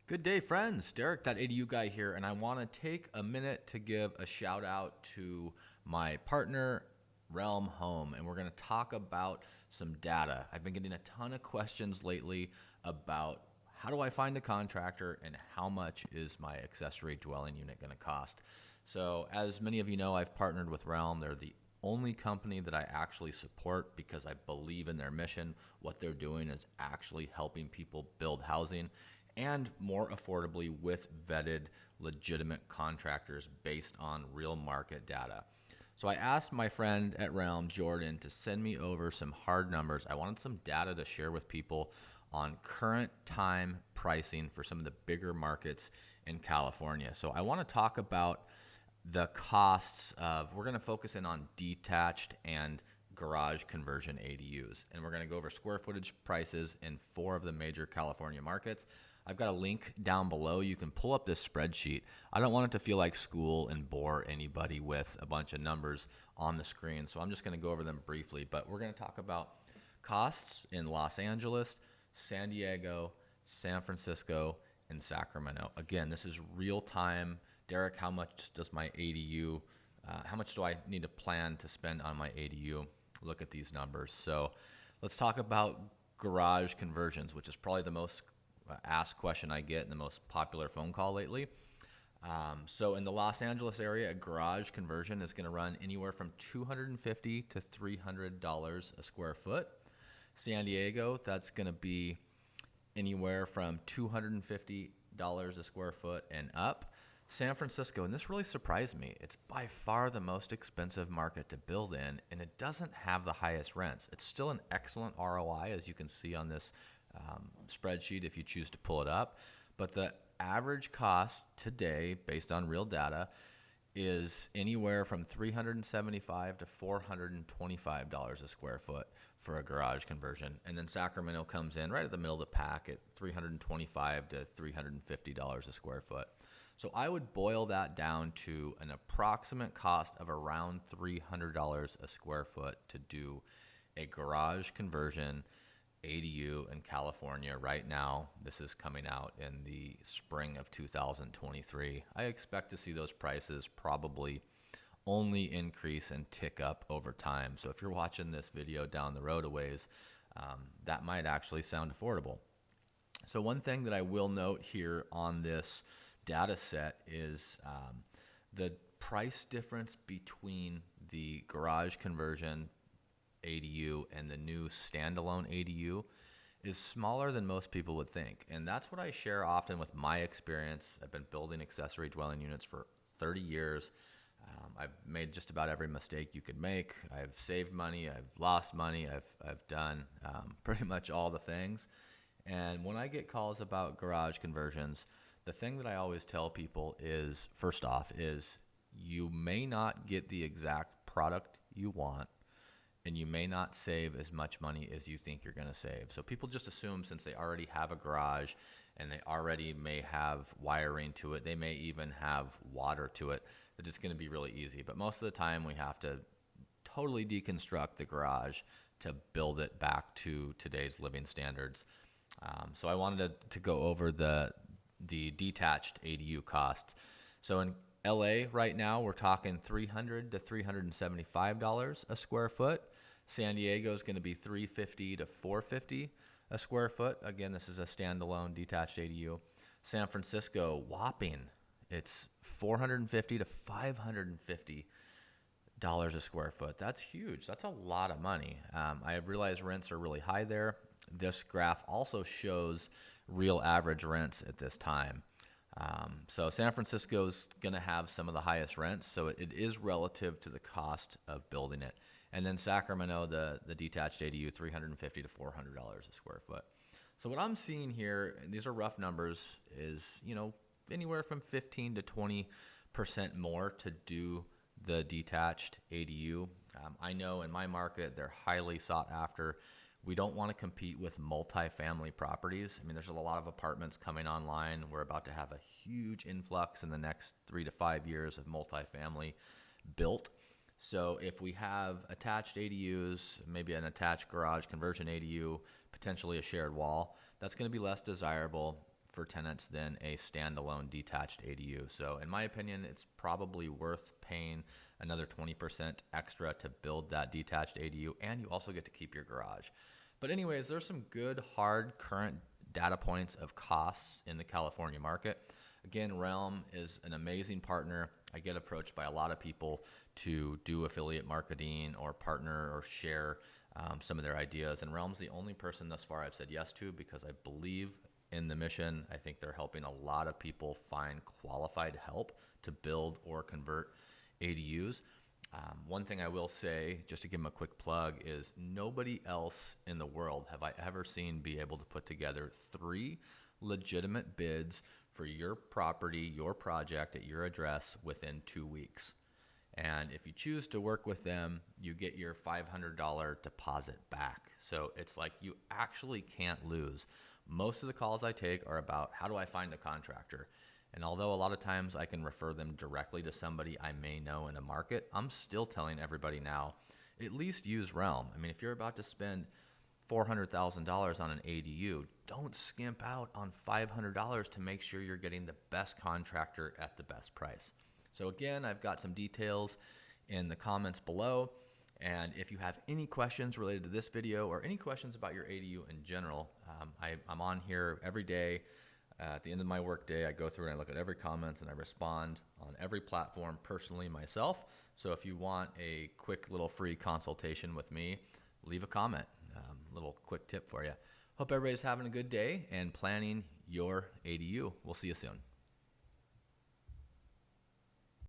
Good day, friends. Derek, that ADU guy here, and I want to take a minute to give a shout out to my partner, Realm Home, and we're going to talk about some data. I've been getting a ton of questions lately about how do I find a contractor and how much is my accessory dwelling unit going to cost. So, as many of you know, I've partnered with Realm. They're the only company that I actually support because I believe in their mission. What they're doing is actually helping people build housing and more affordably with vetted, legitimate contractors based on real market data. So I asked my friend at Realm, Jordan, to send me over some hard numbers. I wanted some data to share with people on current time pricing for some of the bigger markets in California. So I want to talk about the costs of, we're going to focus in on detached and garage conversion ADUs. And we're going to go over square footage prices in 4 of the major California markets. I've got a link down below. You can pull up this spreadsheet. I don't want it to feel like school and bore anybody with a bunch of numbers on the screen, so I'm just going to go over them briefly. But we're going to talk about costs in Los Angeles, San Diego, San Francisco, and Sacramento. Again, this is real time. Derek, how much does my ADU, how much do I need to plan to spend on my ADU? Look at these numbers. So let's talk about garage conversions, which is probably the most asked question I get and the most popular phone call lately. So in the Los Angeles area, a garage conversion is going to run anywhere from $250 to $300 a square foot. San Diego, that's going to be anywhere from $250 a square foot and up. San Francisco, and this really surprised me, it's by far the most expensive market to build in, and it doesn't have the highest rents. It's still an excellent ROI, as you can see on this spreadsheet if you choose to pull it up. But the average cost today, based on real data, is anywhere from $375 to $425 a square foot for a garage conversion. And then Sacramento comes in right at the middle of the pack at $325 to $350 a square foot. So I would boil that down to an approximate cost of around $300 a square foot to do a garage conversion ADU in California right now. This is coming out in the spring of 2023. I expect to see those prices probably only increase and tick up over time. So if you're watching this video down the road a ways, that might actually sound affordable. So one thing that I will note here on this data set is the price difference between the garage conversion ADU and the new standalone ADU is smaller than most people would think. And that's what I share often with my experience. I've been building accessory dwelling units for 30 years. I've made just about every mistake you could make. I've saved money. I've lost money. I've done pretty much all the things. And when I get calls about garage conversions, the thing that I always tell people is, first off, is you may not get the exact product you want, and you may not save as much money as you think you're going to save. So people just assume, since they already have a garage and they already may have wiring to it, they may even have water to it, that it's going to be really easy. But most of the time we have to totally deconstruct the garage to build it back to today's living standards. So I wanted to go over the detached ADU costs. So in LA right now, we're talking $300 to $375 a square foot. San Diego is going to be $350 to $450 a square foot. Again, this is a standalone detached ADU. San Francisco, whopping, it's $450 to $550 a square foot. That's huge. That's a lot of money. I realize rents are really high there. This graph also shows real average rents at this time. So San Francisco is going to have some of the highest rents, so it is relative to the cost of building it. And then Sacramento, the detached ADU, $350 to $400 a square foot. So what I'm seeing here, and these are rough numbers, is anywhere from 15 to 20% more to do the detached ADU. I know in my market they're highly sought after. We don't want to compete with multifamily properties. I mean, there's a lot of apartments coming online. We're about to have a huge influx in the next 3 to 5 years of multifamily built. So if we have attached ADUs, maybe an attached garage conversion ADU, potentially a shared wall, that's going to be less desirable for tenants than a standalone detached ADU. So in my opinion, it's probably worth paying another 20% extra to build that detached ADU, and you also get to keep your garage. But anyways, there's some good hard current data points of costs in the California market. Again, Realm is an amazing partner. I get approached by a lot of people to do affiliate marketing or partner or share some of their ideas. And Realm's the only person thus far I've said yes to because I believe in the mission. I think they're helping a lot of people find qualified help to build or convert ADUs. One thing I will say, just to give them a quick plug, is nobody else in the world have I ever seen be able to put together 3 legitimate bids for your property, your project at your address within 2 weeks. And if you choose to work with them, you get your $500 deposit back. So it's like you actually can't lose. Most of the calls I take are about how do I find a contractor? And although a lot of times I can refer them directly to somebody I may know in a market, I'm still telling everybody now, at least use Realm. I mean, if you're about to spend $400,000 on an ADU, don't skimp out on $500 to make sure you're getting the best contractor at the best price. So again, I've got some details in the comments below. And if you have any questions related to this video or any questions about your ADU in general, I'm on here every day. At the end of my work day, I go through and I look at every comment and I respond on every platform personally myself. So if you want a quick little free consultation with me, leave a comment. Little quick tip for you. Hope everybody's having a good day and planning your ADU. We'll see you soon.